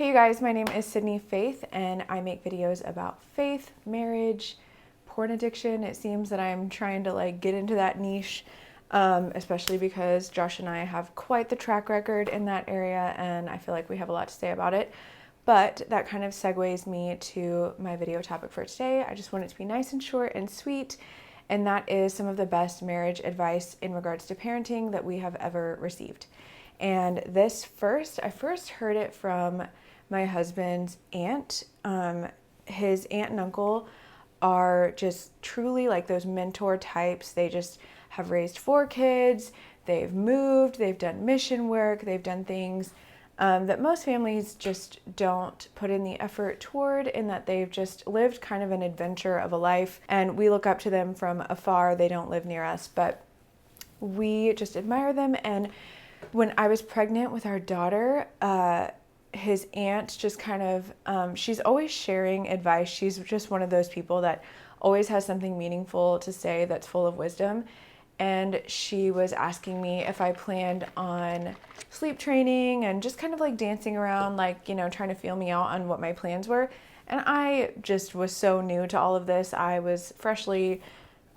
Hey you guys, my name is Sydney Faith and I make videos about faith, marriage, porn addiction. It seems that I'm trying to get into that niche, especially because Josh and I have quite the track record in that area and I feel like we have a lot to say about it. But that kind of segues me to my video topic for today. I just want it to be nice and short and sweet, and that is some of the best marriage advice in regards to parenting that we have ever received. And I first heard it from my husband's aunt. His aunt and uncle are just truly like those mentor types. They just have raised 4 kids, they've moved, they've done mission work, they've done things that most families just don't put in the effort toward, in that they've just lived kind of an adventure of a life. And we look up to them from afar. They don't live near us, but we just admire them. And when I was pregnant with our daughter, his aunt just kind of, she's always sharing advice. She's just one of those people that always has something meaningful to say that's full of wisdom. And she was asking me if I planned on sleep training and just kind of like dancing around, trying to feel me out on what my plans were. And I just was so new to all of this. I was freshly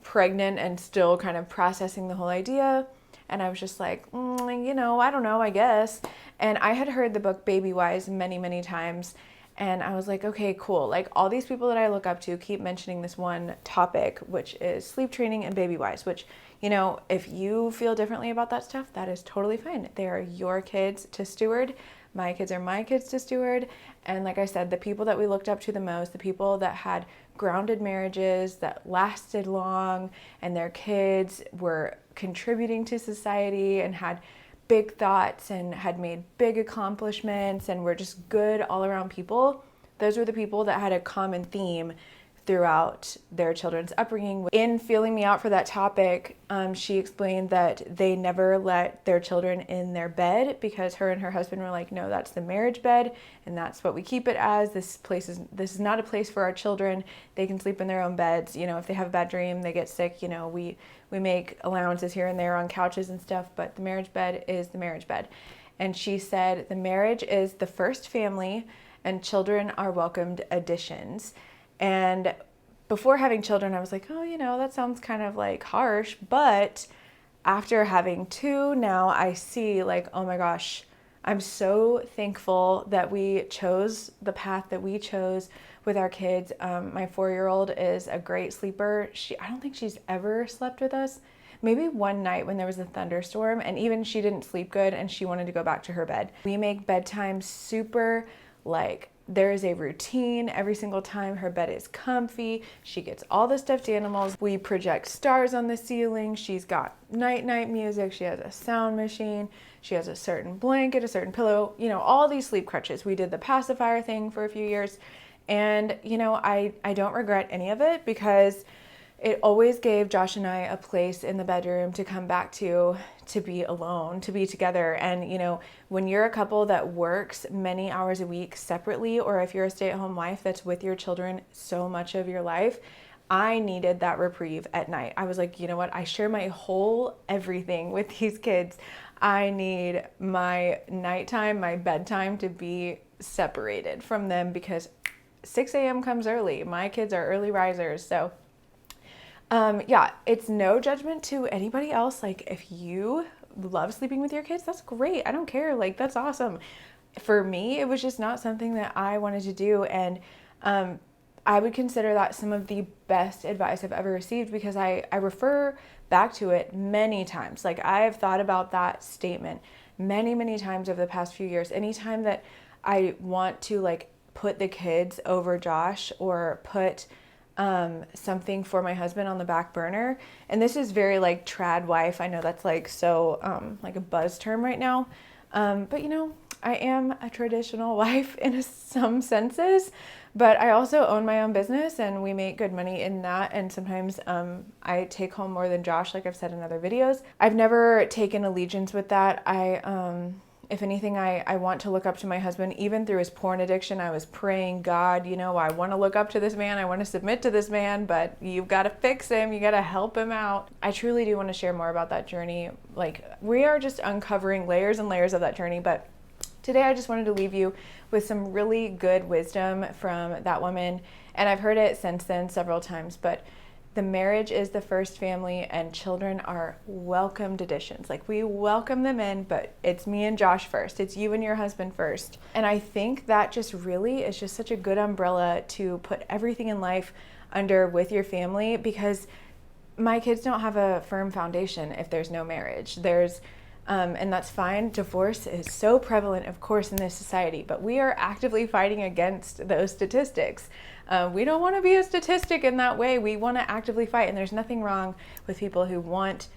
pregnant and still kind of processing the whole idea. And I was just like, I don't know, I guess. And I had heard the book Baby Wise many, many times. And I was like, okay, cool. Like all these people that I look up to keep mentioning this one topic, which is sleep training and Baby Wise, which, if you feel differently about that stuff, that is totally fine. They are your kids to steward. My kids are my kids to steward. And like I said, the people that we looked up to the most, the people that had grounded marriages that lasted long and their kids were contributing to society and had big thoughts and had made big accomplishments and were just good all around people, those were the people that had a common theme throughout their children's upbringing. In feeling me out for that topic, she explained that they never let their children in their bed because her and her husband were like, no, that's the marriage bed and that's what we keep it as. This is not a place for our children. They can sleep in their own beds. If they have a bad dream, they get sick, we make allowances here and there on couches and stuff, but the marriage bed is the marriage bed. And she said the marriage is the first family and children are welcomed additions. And before having children, I was like, that sounds kind of like harsh. But after having 2, now I see oh my gosh, I'm so thankful that we chose the path that we chose with our kids. My 4-year-old is a great sleeper. I don't think she's ever slept with us. Maybe one night when there was a thunderstorm, and even she didn't sleep good and she wanted to go back to her bed. We make bedtime super there is a routine every single time. Her bed is comfy. She gets all the stuffed animals. We project stars on the ceiling. She's got night music. She has a sound machine. She has a certain blanket, a certain pillow, all these sleep crutches. We did the pacifier thing for a few years. And, I don't regret any of it because it always gave Josh and I a place in the bedroom to come back to be alone, to be together. And, when you're a couple that works many hours a week separately, or if you're a stay-at-home wife that's with your children so much of your life, I needed that reprieve at night. I was like, you know what? I share my whole everything with these kids. I need my nighttime, my bedtime to be separated from them because 6 a.m. comes early. My kids are early risers. So it's no judgment to anybody else. If you love sleeping with your kids, that's great. I don't care. That's awesome. For me, it was just not something that I wanted to do. And I would consider that some of the best advice I've ever received because I refer back to it many times. I've thought about that statement many, many times over the past few years. Anytime that I want to put the kids over Josh or put something for my husband on the back burner. And this is very trad wife. I know that's so a buzz term right now. But I am a traditional wife in some senses, but I also own my own business and we make good money in that. And sometimes I take home more than Josh, like I've said in other videos. I've never taken allegiance with that. If anything, I want to look up to my husband. Even through his porn addiction, I was praying, God, I want to look up to this man. I want to submit to this man, but you've got to fix him. You got to help him out. I truly do want to share more about that journey. We are just uncovering layers and layers of that journey, but Today I just wanted to leave you with some really good wisdom from that woman, and I've heard it since then several times, but the marriage is the first family and children are welcomed additions. Like, we welcome them in, but it's me and Josh first. It's you and your husband first. And I think that just really is just such a good umbrella to put everything in life under with your family, because my kids don't have a firm foundation if there's no marriage. And that's fine. Divorce is so prevalent, of course, in this society, but we are actively fighting against those statistics. We don't want to be a statistic in that way. We want to actively fight, and there's nothing wrong with people who want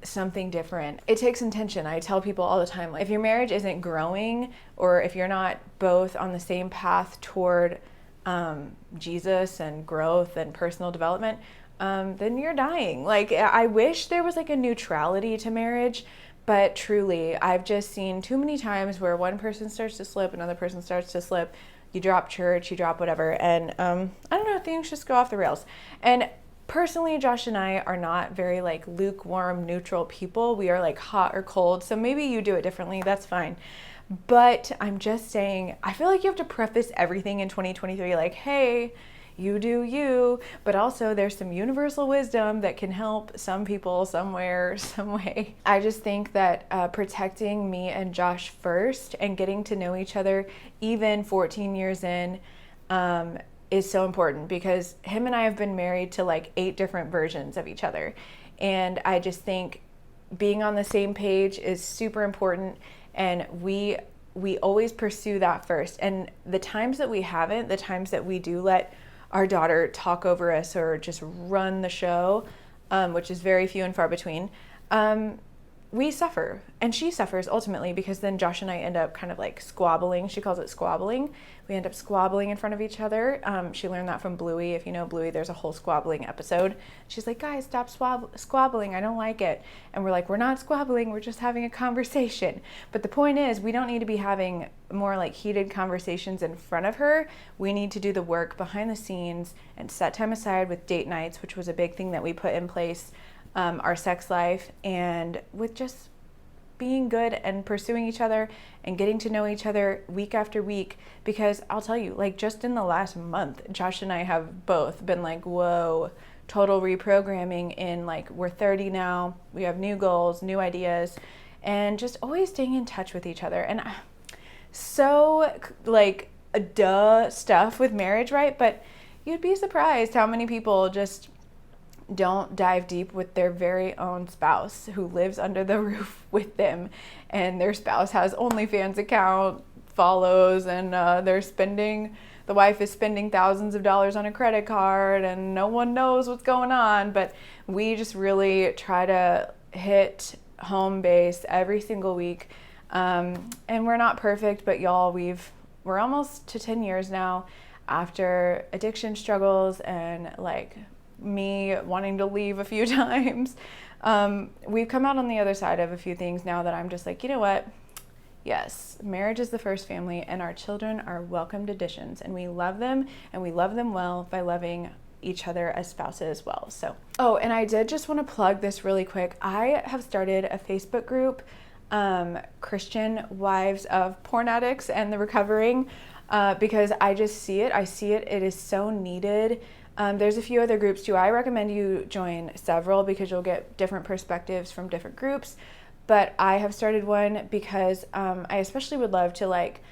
something different. It takes intention. I tell people all the time, like, if your marriage isn't growing, or if you're not both on the same path toward Jesus and growth and personal development, then you're dying. Like, I wish there was like a neutrality to marriage, but truly, I've just seen too many times where one person starts to slip, another person starts to slip, you drop church, you drop whatever, and I don't know, things just go off the rails. And personally, Josh and I are not very like lukewarm, neutral people. We are like hot or cold, so maybe you do it differently, that's fine. But I'm just saying, I feel like you have to preface everything in 2023 like, hey, you do you, but also there's some universal wisdom that can help some people somewhere, some way. I just think that protecting me and Josh first and getting to know each other even 14 years in is so important, because him and I have been married to like 8 different versions of each other. And I just think being on the same page is super important, and we always pursue that first. And the times that we haven't, the times that we do let our daughter talk over us or just run the show, which is very few and far between, we suffer, and she suffers ultimately, because then Josh and I end up kind of like squabbling. She calls it squabbling. We end up squabbling in front of each other. She learned that from Bluey. If you know Bluey, there's a whole squabbling episode. She's like, guys, stop squabbling. I don't like it. And we're like, we're not squabbling. We're just having a conversation. But the point is, we don't need to be having more like heated conversations in front of her. We need to do the work behind the scenes and set time aside with date nights, which was a big thing that we put in place. Our sex life, and with just being good and pursuing each other and getting to know each other week after week. Because I'll tell you, like, just in the last month, Josh and I have both been like, whoa, total reprogramming in like, we're 30 now, we have new goals, new ideas, and just always staying in touch with each other. And so like duh stuff with marriage, right? But you'd be surprised how many people just don't dive deep with their very own spouse who lives under the roof with them, and their spouse has OnlyFans account, follows, and the wife is spending thousands of dollars on a credit card, and no one knows what's going on. But we just really try to hit home base every single week, and we're not perfect, but y'all, we're almost to 10 years now after addiction struggles and like me wanting to leave a few times. We've come out on the other side of a few things now that I'm just like, you know what? Yes, marriage is the first family, and our children are welcomed additions, and we love them, and we love them well by loving each other as spouses as well. So, oh, and I did just want to plug this really quick. I have started a Facebook group, Christian Wives of Porn Addicts and the Recovering, because I just see it. It is so needed. There's a few other groups too. I recommend you join several, because you'll get different perspectives from different groups. But I have started one because I especially would love to like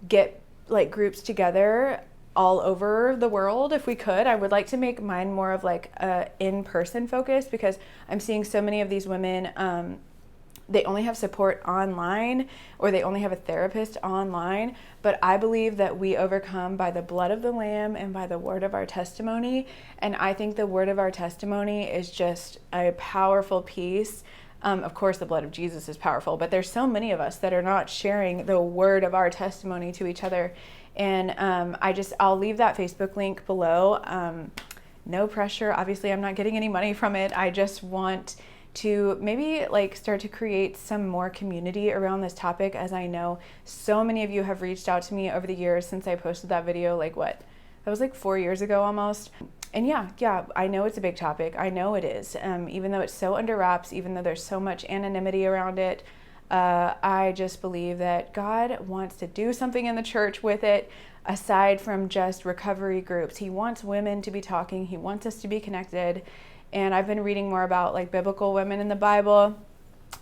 get like groups together all over the world if we could. I would like to make mine more of like a in-person focus, because I'm seeing so many of these women, they only have support online, or they only have a therapist online. But I believe that we overcome by the blood of the Lamb and by the word of our testimony. And I think the word of our testimony is just a powerful piece. Of course, the blood of Jesus is powerful, but there's so many of us that are not sharing the word of our testimony to each other. And I'll leave that Facebook link below. No pressure. Obviously, I'm not getting any money from it. I just want to maybe like start to create some more community around this topic, as I know so many of you have reached out to me over the years since I posted that video. Like that was like 4 years ago almost. And yeah, I know it's a big topic. I know it is. Even though it's so under wraps, even though there's so much anonymity around it, I just believe that God wants to do something in the church with it, aside from just recovery groups. He wants women to be talking. He wants us to be connected. And I've been reading more about like biblical women in the Bible,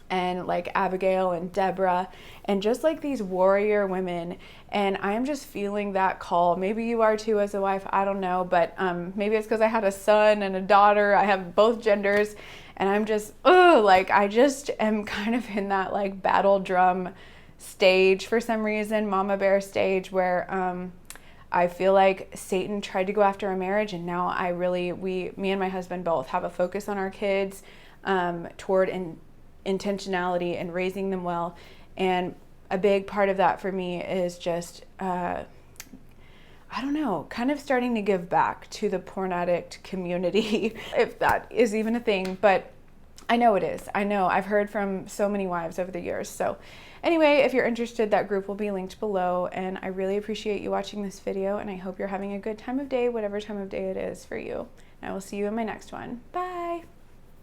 and like Abigail and Deborah, and just like these warrior women. And I am just feeling that call. Maybe you are too as a wife, I don't know, but maybe it's because I had a son and a daughter. I have both genders, and I'm just, like I just am kind of in that like battle drum stage for some reason, mama bear stage, where I feel like Satan tried to go after our marriage, and now me and my husband both have a focus on our kids, toward intentionality and raising them well. And a big part of that for me is just, I don't know, kind of starting to give back to the porn addict community, if that is even a thing, but I know it is. I know I've heard from so many wives over the years. So anyway, if you're interested, that group will be linked below, and I really appreciate you watching this video, and I hope you're having a good time of day, whatever time of day it is for you. And I will see you in my next one. Bye.